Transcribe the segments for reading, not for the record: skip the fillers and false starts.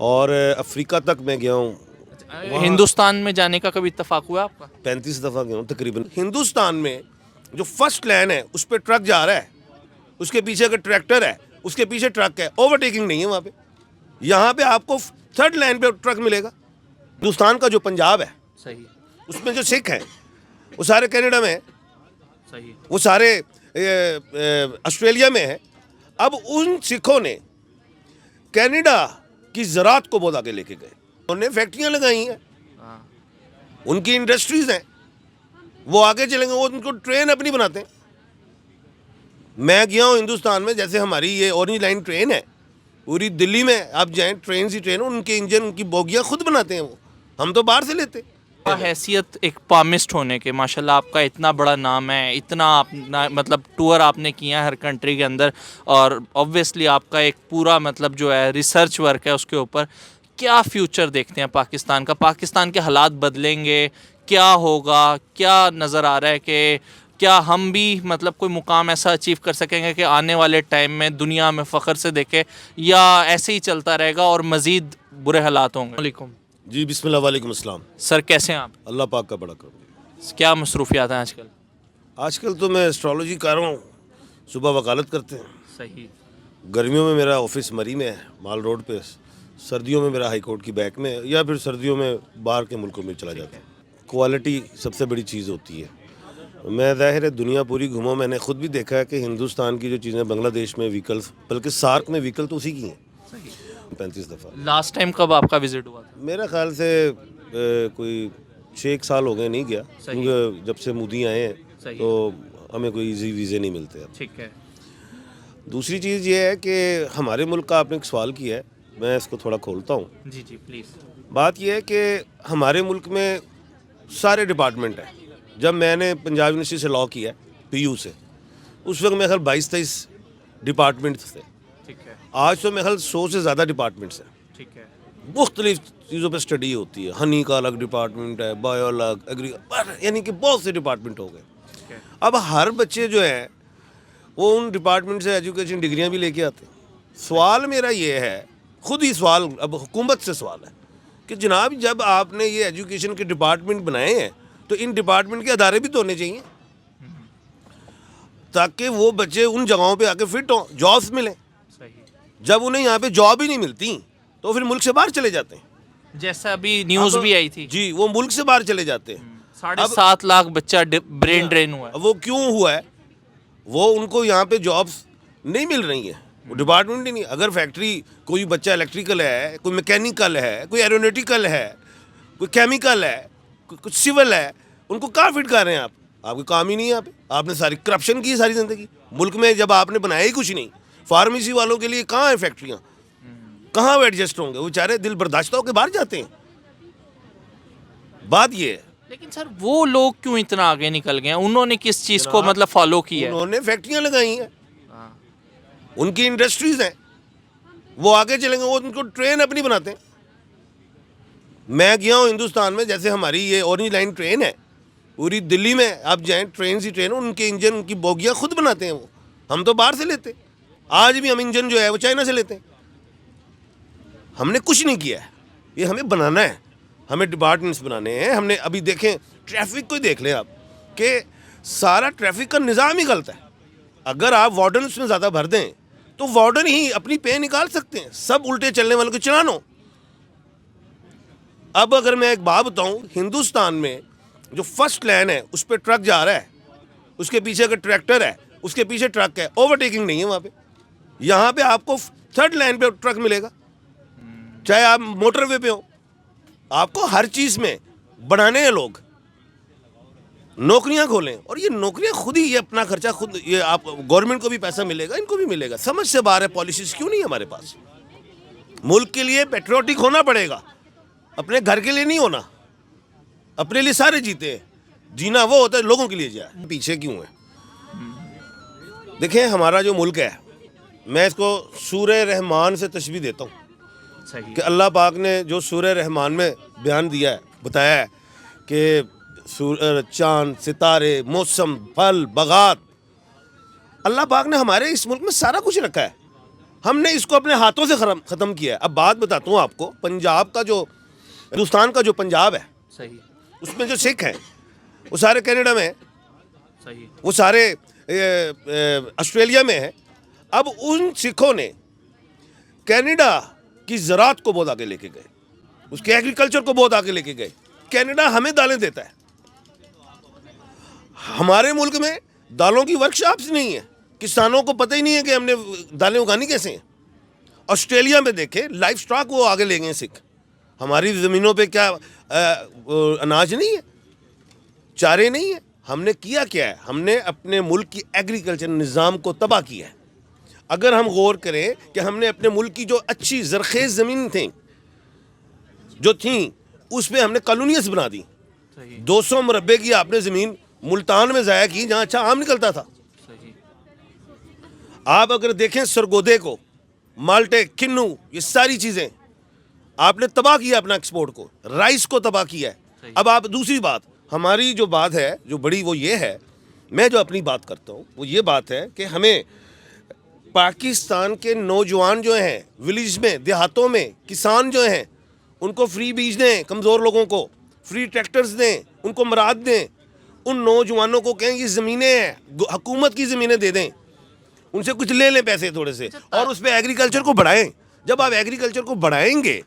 اور افریقہ تک میں گیا ہوں. ہندوستان میں جانے کا کبھی اتفاق ہوا آپ کا؟ 35 دفعہ گیا ہوں تقریباً. ہندوستان میں جو فرسٹ لین ہے اس پہ ٹرک جا رہا ہے, اس کے پیچھے اگر ٹریکٹر ہے اس کے پیچھے ٹرک ہے, اوورٹیکنگ نہیں ہے وہاں پہ. یہاں پہ آپ کو تھرڈ لین پہ ٹرک ملے گا. ہندوستان کا جو پنجاب ہے صحیح اس میں جو سکھ ہیں وہ سارے کینیڈا میں ہیں, صحیح. وہ سارے آسٹریلیا میں ہیں. اب ان سکھوں نے کینیڈا کی زراعت کو بہت آگے لے کے گئے. انہوں نے فیکٹریاں لگائی ہیں, ہاں ان کی انڈسٹریز ہیں, وہ آگے چلیں گے. وہ ان کو ٹرین اپنی بناتے ہیں. میں گیا ہوں ہندوستان میں, جیسے ہماری یہ اورنج لائن ٹرین ہے, پوری دلی میں آپ جائیں ٹرین سی ٹرین, ان کے انجن ان کی بوگیاں خود بناتے ہیں. وہ ہم تو باہر سے لیتے. حیثیت ایک پامسٹ ہونے کے, ماشاءاللہ آپ کا اتنا بڑا نام ہے, اتنا آپ مطلب ٹور آپ نے کیا ہے ہر کنٹری کے اندر, اور آبویسلی آپ کا ایک پورا مطلب جو ہے ریسرچ ورک ہے اس کے اوپر. کیا فیوچر دیکھتے ہیں پاکستان کا؟ پاکستان کے حالات بدلیں گے؟ کیا ہوگا؟ کیا نظر آ رہا ہے کہ کیا ہم بھی مطلب کوئی مقام ایسا اچیو کر سکیں گے کہ آنے والے ٹائم میں دنیا میں فخر سے دیکھے, یا ایسے ہی چلتا رہے گا اور مزید برے حالات ہوں گے؟ علیکم جی بسم اللہ, وعلیکم السلام. سر, کیسے ہیں آپ؟ اللہ پاک کا بڑا کرم. کیا مصروفیات ہیں آج کل؟ آج کل تو میں اسٹرالوجی کر رہا ہوں, صبح وکالت کرتے ہیں. صحیح. گرمیوں میں میرا آفس مری میں ہے, مال روڈ پہ. سردیوں میں میرا ہائی کورٹ کی بیک میں, یا پھر سردیوں میں باہر کے ملکوں میں چلا جاتا ہوں. کوالٹی سب سے بڑی چیز ہوتی ہے. میں ظاہر ہے دنیا پوری گھوما, میں نے خود بھی دیکھا ہے کہ ہندوستان کی جو چیزیں بنگلہ دیش میں ویکلز, بلکہ سارک میں ویکل تو اسی کی ہیں. 35 دفعہ. لاسٹ ٹائم کب آپ کا وزٹ ہوا تھا؟ میرا خیال سے کوئی 6 سال ہو گئے نہیں گیا, کیونکہ جب سے مودی آئے ہیں تو ہمیں کوئی ایزی ویزے نہیں ملتے اب. ٹھیک ہے. دوسری چیز یہ ہے کہ ہمارے ملک کا آپ نے ایک سوال کیا ہے, میں اس کو تھوڑا کھولتا ہوں. جی جی پلیز. بات یہ ہے کہ ہمارے ملک میں سارے ڈپارٹمنٹ ہیں. جب میں نے پنجاب یونیورسٹی سے لاء کیا پی یو سے, اس وقت میرے خیال 22-23 ڈپارٹمنٹس تھے. ٹھیک ہے. آج تو میرے خیال 100 سے زیادہ ڈپارٹمنٹس ہیں. ٹھیک ہے. مختلف چیزوں پہ اسٹڈی ہوتی ہے. ہنی کا الگ ڈپارٹمنٹ ہے, بایو الگ, یعنی کہ بہت سے ڈپارٹمنٹ ہو گئے. اب ہر بچے جو ہیں وہ ان ڈپارٹمنٹ سے ایجوکیشن ڈگریاں بھی لے کے آتے ہیں. سوال میرا یہ ہے, خود ہی سوال اب حکومت سے سوال ہے کہ جناب جب آپ نے یہ ایجوکیشن کے ڈپارٹمنٹ بنائے ہیں تو ان ڈپارٹمنٹ کے ادارے بھی تو ہونے چاہیے, تاکہ وہ بچے ان جگہوں پہ آ کے فٹ ہوں, جابس ملیں. جب انہیں یہاں پہ جاب ہی نہیں ملتی تو پھر ملک سے باہر چلے جاتے ہیں. جیسا ابھی نیوز بھی آئی تھی, جی, وہ ملک سے باہر چلے جاتے ہیں. 7.5 لاکھ بچہ برین ڈرین ہوا ہے. وہ کیوں ہوا ہے؟ وہ ان کو یہاں پہ جابس نہیں مل رہی ہیں, وہ ڈپارٹمنٹ ہی نہیں. اگر فیکٹری کوئی بچہ الیکٹریکل ہے, کوئی میکینیکل ہے, کوئی ایرونیٹیکل ہے, کوئی کیمیکل ہے, کچھ سول ہے, ان کو کہاں فٹ کر رہے ہیں آپ؟ آپ کا کام ہی نہیں ہے. یہاں پہ آپ نے ساری کرپشن کی ساری زندگی ملک میں, جب آپ نے بنایا ہی کچھ نہیں. فارمیسی والوں کے لیے کہاں ہیں فیکٹریاں؟ کہاں وہ ایڈجسٹ ہوں گے؟ وہ بیچارے دل برداشتہ ہو کے باہر جاتے ہیں. بات یہ ہے. لیکن سر وہ لوگ کیوں اتنا آگے نکل گئے ہیں؟ انہوں نے کس چیز کو مطلب فالو کیا ہے؟ انہوں نے فیکٹریاں لگائی ہیں, ان کی انڈسٹریز ہیں, وہ آگے چلیں گے. وہ ان کو ٹرین اپنی بناتے ہیں. میں گیا ہوں ہندوستان میں, جیسے ہماری یہ اورنج لائن ٹرین ہے, پوری دلی میں آپ جائیں ٹرین سی ٹرین, ان کے انجن ان کی بوگیاں خود بناتے ہیں. وہ ہم تو باہر سے لیتے. آج بھی ہم انجن جو ہے وہ چائنا سے لیتے ہیں. ہم نے کچھ نہیں کیا ہے, یہ ہمیں بنانا ہے. ہمیں ڈپارٹمنٹس بنانے ہیں. ہم نے ابھی دیکھیں ٹریفک کو دیکھ لیں آپ, کہ سارا ٹریفک کا نظام ہی غلط ہے. اگر آپ وارڈن اس میں زیادہ بھر دیں تو وارڈن ہی اپنی پے نکال سکتے ہیں. سب الٹے چلنے والوں کو چلانو. اب اگر میں ایک بات بتاؤں, ہندوستان میں جو فرسٹ لین ہے اس پہ ٹرک جا رہا ہے, اس کے پیچھے اگر ٹریکٹر ہے اس کے پیچھے ٹرک ہے, اوورٹیکنگ نہیں ہے وہاں پہ. یہاں پہ آپ کو تھرڈ لین پہ ٹرک ملے گا, چاہے آپ موٹر وے پہ ہو. آپ کو ہر چیز میں بڑھانے ہیں لوگ, نوکریاں کھولیں, اور یہ نوکریاں خود ہی, یہ اپنا خرچہ خود, یہ آپ گورنمنٹ کو بھی پیسہ ملے گا, ان کو بھی ملے گا. سمجھ سے باہر ہے پالیسیز کیوں نہیں ہمارے پاس. ملک کے لیے پیٹریوٹک ہونا پڑے گا, اپنے گھر کے لیے نہیں ہونا. اپنے لیے سارے جیتے ہیں, جینا وہ ہوتا ہے لوگوں کے لیے جائے. پیچھے کیوں ہے؟ دیکھیں ہمارا جو ملک ہے, میں اس کو سورہ رحمان سے تشبیہ دیتا ہوں کہ اللہ پاک نے جو سورہ رحمان میں بیان دیا ہے, بتایا ہے کہ چاند, ستارے, موسم, پھل, بغات, اللہ پاک نے ہمارے اس ملک میں سارا کچھ رکھا ہے. ہم نے اس کو اپنے ہاتھوں سے ختم کیا ہے. اب بات بتاتا ہوں آپ کو, پنجاب کا جو ہندوستان کا جو پنجاب ہے صحیح. اس میں جو سکھ ہیں وہ سارے کینیڈا میں ہیں, صحیح. وہ سارے آسٹریلیا میں ہیں. اب ان سکھوں نے کینیڈا کی زراعت کو بہت آگے لے کے گئے, اس کے ایگریکلچر کو بہت آگے لے کے گئے. کینیڈا ہمیں دالیں دیتا ہے, ہمارے ملک میں دالوں کی ورکشاپس نہیں ہے, کسانوں کو پتہ ہی نہیں ہے کہ ہم نے دالیں اگانی کیسے ہیں. آسٹریلیا میں دیکھیں لائف سٹاک وہ آگے لے گئے سکھ. ہماری زمینوں پہ کیا اناج نہیں ہے, چارے نہیں ہے. ہم نے کیا ہے, ہم نے اپنے ملک کی ایگریکلچر نظام کو تباہ کیا ہے. اگر ہم غور کریں کہ ہم نے اپنے ملک کی جو اچھی زرخیز زمین تھیں جو تھیں اس پہ ہم نے کالونیز بنا دی. 200 مربے کی آپ نے زمین ملتان میں ضائع کی جہاں اچھا آم نکلتا تھا. آپ اگر دیکھیں سرگودے کو, مالٹے, کنو, یہ ساری چیزیں آپ نے تباہ کیا اپنا ایکسپورٹ کو, رائس کو تباہ کیا ہے. اب آپ دوسری بات, ہماری جو بات ہے جو بڑی وہ یہ ہے, میں جو اپنی بات کرتا ہوں وہ یہ بات ہے کہ ہمیں پاکستان کے نوجوان جو ہیں ولیج میں, دیہاتوں میں, کسان جو ہیں ان کو فری بیج دیں, کمزور لوگوں کو فری ٹریکٹرز دیں, ان کو مراد دیں. ان نوجوانوں کو کہیں یہ زمینیں ہیں, حکومت کی زمینیں دے دیں, ان سے کچھ لے لیں پیسے تھوڑے سے, اور اس پہ ایگریکلچر کو بڑھائیں. جب آپ ایگریکلچر کو بڑھائیں گے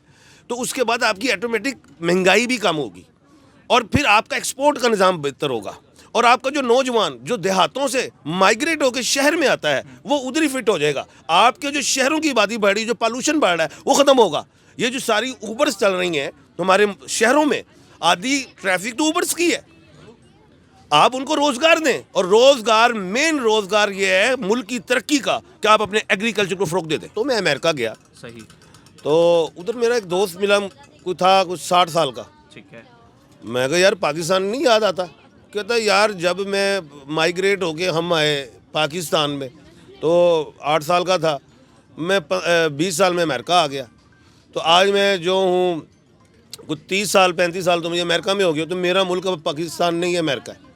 تو اس کے بعد آپ کی آٹومیٹک مہنگائی بھی کم ہوگی, اور پھر آپ کا ایکسپورٹ کا نظام بہتر ہوگا, اور آپ کا جو نوجوان جو دیہاتوں سے مائگریٹ ہو کے شہر میں آتا ہے وہ ادھر ہی فٹ ہو جائے گا. آپ کے جو شہروں کی آبادی بڑھ رہی, جو پالوشن بڑھ رہا ہے وہ ختم ہوگا. یہ جو ساری اوبرس چل رہی ہیں ہمارے شہروں میں, آدھی ٹریفک تو اوبرس کی ہے. آپ ان کو روزگار دیں, اور روزگار, مین روزگار یہ ہے ملک کی ترقی کا کہ آپ اپنے ایگریکلچر کو فروغ دے دیں. تو میں امریکہ گیا. صحیح. تو ادھر میرا ایک دوست ملا, کوئی تھا کچھ 60 سال کا. ٹھیک ہے. میں کہا یار پاکستان نہیں یاد آتا. کہتا یار جب میں مائگریٹ ہو کے ہم آئے پاکستان میں تو 8 سال کا تھا, میں 20 سال میں امریکہ آ گیا. تو آج میں جو ہوں کچھ 30 سال 35 سال تو مجھے امریکہ میں ہو گیا. تو میرا ملک اب پاکستان نہیں ہے, امریکہ ہے.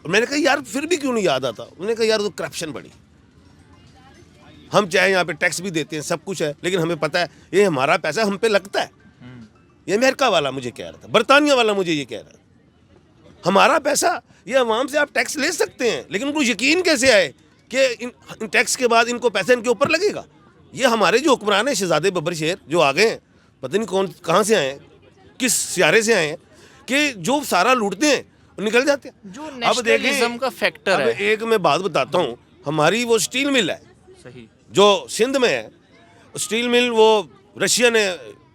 میں نے کہا یار پھر بھی کیوں نہیں یاد آتا. انہوں نے کہا یار تو کرپشن بڑی, ہم چاہے یہاں پہ ٹیکس بھی دیتے ہیں, سب کچھ ہے, لیکن ہمیں پتہ ہے یہ ہمارا پیسہ ہم پہ لگتا ہے. یہ امریکہ والا مجھے کہہ رہا تھا, برطانیہ والا مجھے یہ کہہ رہا تھا, ہمارا پیسہ یہ عوام سے آپ ٹیکس لے سکتے ہیں, لیکن ان کو یقین کیسے آئے کہ ان ٹیکس کے بعد ان کو پیسہ ان کے اوپر لگے گا. یہ ہمارے جو حکمران ہیں شہزادے ببر شیر جو آ گئے ہیں, پتہ نہیں کہاں سے آئے ہیں, کس سیارے سے آئے ہیں, کہ جو سارا لوٹتے ہیں وہ نکل جاتے ہیں. جو اب دیکھیں نیشنلزم کا فیکٹر ہے. ایک میں بات بتاتا ہوں, ہماری وہ اسٹیل مل ہے صحیح. جو سندھ میں ہے, اسٹیل مل وہ رشیا نے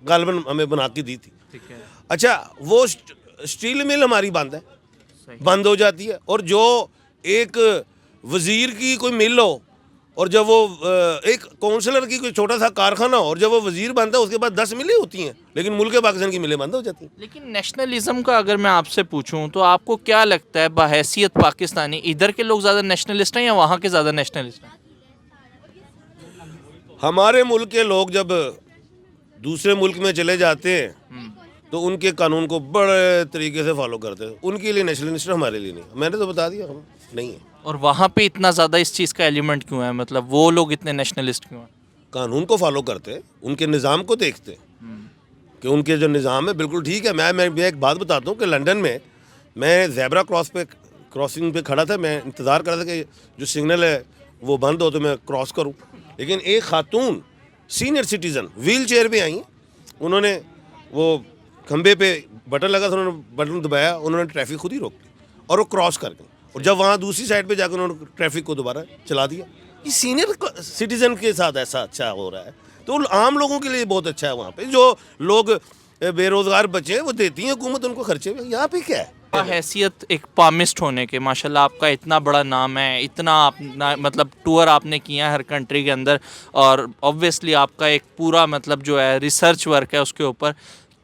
غالباً ہمیں بنا کے دی تھی. ٹھیک ہے. اچھا وہ اسٹیل مل ہماری بند ہے, بند ہو جاتی ہے. اور جو ایک وزیر کی کوئی مل ہو, اور جب وہ ایک کونسلر کی کوئی چھوٹا سا کارخانہ ہو, اور جب وہ وزیر بنتا ہے اس کے بعد 10 ملیں ہوتی ہیں, لیکن ملک پاکستان کی ملیں بند ہو جاتی ہیں. لیکن نیشنلزم کا اگر میں آپ سے پوچھوں تو آپ کو کیا لگتا ہے بحیثیت پاکستانی ادھر کے لوگ زیادہ نیشنلسٹ ہیں یا وہاں کے زیادہ نیشنلسٹ ہیں؟ ہمارے ملک کے لوگ جب دوسرے ملک میں چلے جاتے ہیں تو ان کے قانون کو بڑے طریقے سے فالو کرتے ہیں. ان کے لیے نیشنلسٹ, ہمارے لیے نہیں. میں نے تو بتا دیا ہم نہیں ہے. اور وہاں پہ اتنا زیادہ اس چیز کا ایلیمنٹ کیوں ہے, مطلب وہ لوگ اتنے نیشنلسٹ کیوں ہیں؟ قانون کو فالو کرتے ہیں, ان کے نظام کو دیکھتے ہیں کہ ان کے جو نظام ہے بالکل ٹھیک ہے. میں ایک بات بتاتا ہوں کہ لنڈن میں میں زیبرا کراسنگ پہ کھڑا تھا, میں انتظار کر رہا تھا کہ جو سگنل ہے وہ بند ہو تو میں کراس کروں, لیکن ایک خاتون سینئر سٹیزن ویل چیئر پہ آئی ہیں, انہوں نے وہ کھمبے پہ بٹن لگا تھا, انہوں نے بٹن دبایا, انہوں نے ٹریفک خود ہی روک لی اور وہ کراس کر گئے. اور جب وہاں دوسری سائڈ پہ جا کے انہوں نے ٹریفک کو دوبارہ چلا دیا. یہ سینئر سٹیزن کے ساتھ ایسا اچھا ہو رہا ہے, تو عام لوگوں کے لیے بہت اچھا ہے. وہاں پہ جو لوگ بے روزگار بچے ہیں وہ دیتی ہیں حکومت ان کو خرچے میں. یہاں پہ کیا ہے حیثیت ایک پامسٹ ہونے کے, ماشاءاللہ آپ کا اتنا بڑا نام ہے, اتنا آپ مطلب ٹور آپ نے کیا ہے ہر کنٹری کے اندر, اور اوبویسلی آپ کا ایک پورا مطلب جو ہے ریسرچ ورک ہے اس کے اوپر.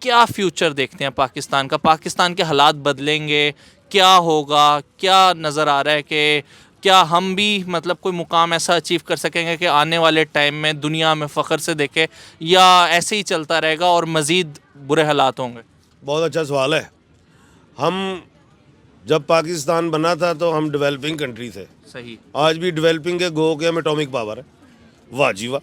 کیا فیوچر دیکھتے ہیں پاکستان کا؟ پاکستان کے حالات بدلیں گے, کیا ہوگا, کیا نظر آ رہا ہے کہ کیا ہم بھی مطلب کوئی مقام ایسا اچیو کر سکیں گے کہ آنے والے ٹائم میں دنیا میں فخر سے دیکھے, یا ایسے ہی چلتا رہے گا اور مزید برے حالات ہوں گے؟ بہت اچھا سوال ہے. ہم جب پاکستان بنا تھا تو ہم ڈیولپنگ کنٹری تھے. صحیح. آج بھی ڈیولپنگ کے گو کہ ہم اٹامک پاور ہے. واہ جی واہ.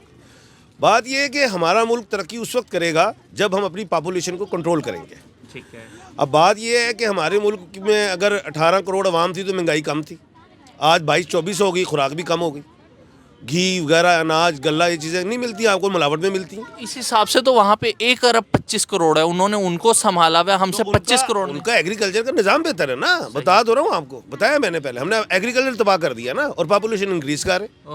بات یہ ہے کہ ہمارا ملک ترقی اس وقت کرے گا جب ہم اپنی پاپولیشن کو کنٹرول کریں گے. ٹھیک ہے. اب بات یہ ہے کہ ہمارے ملک میں اگر 18 کروڑ عوام تھی تو مہنگائی کم تھی. آج 22-24 ہو گئی, خوراک بھی کم ہو گئی, گھی وغیرہ اناج غلہ یہ چیزیں نہیں ملتی, آپ کو ملاوٹ میں ملتی ہیں. اس حساب سے تو وہاں پہ 1 ارب 25 کروڑ ہے, انہوں نے ان کو سنبھالا ہوا ہے, ہم سے 25 کروڑ ان کا ایگریکلچر کا نظام بہتر ہے نا. بتا دو رہا ہوں آپ کو, بتایا میں نے پہلے, ہم نے ایگریکلچر تباہ کر دیا نا اور پاپولیشن انکریز کر رہے.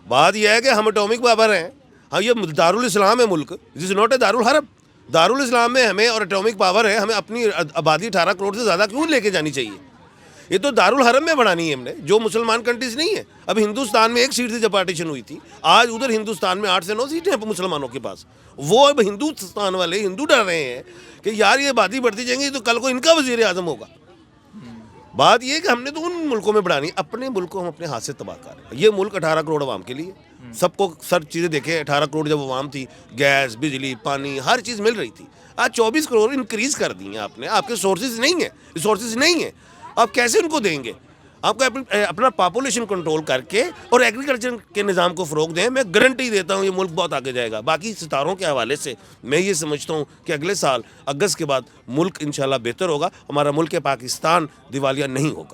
بات یہ ہے کہ ہم اٹامک پاور ہیں. ہاں یہ دارالاسلام ہے ملک, دس از ناٹ اے دارالحرب. دارالاسلام میں ہمیں اور اٹامک پاور ہے, ہمیں اپنی آبادی 18 کروڑ سے زیادہ کیوں لے کے جانی چاہیے؟ یہ تو دارالحرم میں بنانی ہے ہم نے, جو مسلمان کنٹریز نہیں ہے. اب ہندوستان میں 1 سیٹ سے جب پارٹیشن ہوئی تھی, آج ادھر ہندوستان میں 8 سے 9 سیٹیں ہیں مسلمانوں کے پاس. وہ اب ہندوستان والے ہندو ڈر رہے ہیں کہ یار یہ آبادی بڑھتی جائیں گی تو کل کو ان کا وزیر اعظم ہوگا. بات یہ ہے کہ ہم نے تو ان ملکوں میں بڑھانی, اپنے ملک کو ہم اپنے ہاتھ سے تباہ کر رہے ہیں. یہ ملک 18 کروڑ عوام کے لیے, سب کو سر چیزیں دیکھیں. 18 کروڑ جب عوام تھی, گیس بجلی پانی ہر چیز مل رہی تھی. آج 24 کروڑ انکریز کر دی ہیں آپ نے. آپ کے سورسز نہیں ہیں, ریسورسز نہیں ہیں, آپ کیسے ان کو دیں گے؟ آپ کو اپنا پاپولیشن کنٹرول کر کے اور ایگریکلچر کے نظام کو فروغ دیں. میں گارنٹی دیتا ہوں یہ ملک بہت آگے جائے گا. باقی ستاروں کے حوالے سے میں یہ سمجھتا ہوں کہ اگلے سال اگست کے بعد ملک انشاءاللہ بہتر ہوگا. ہمارا ملک پاکستان دیوالیہ نہیں ہوگا.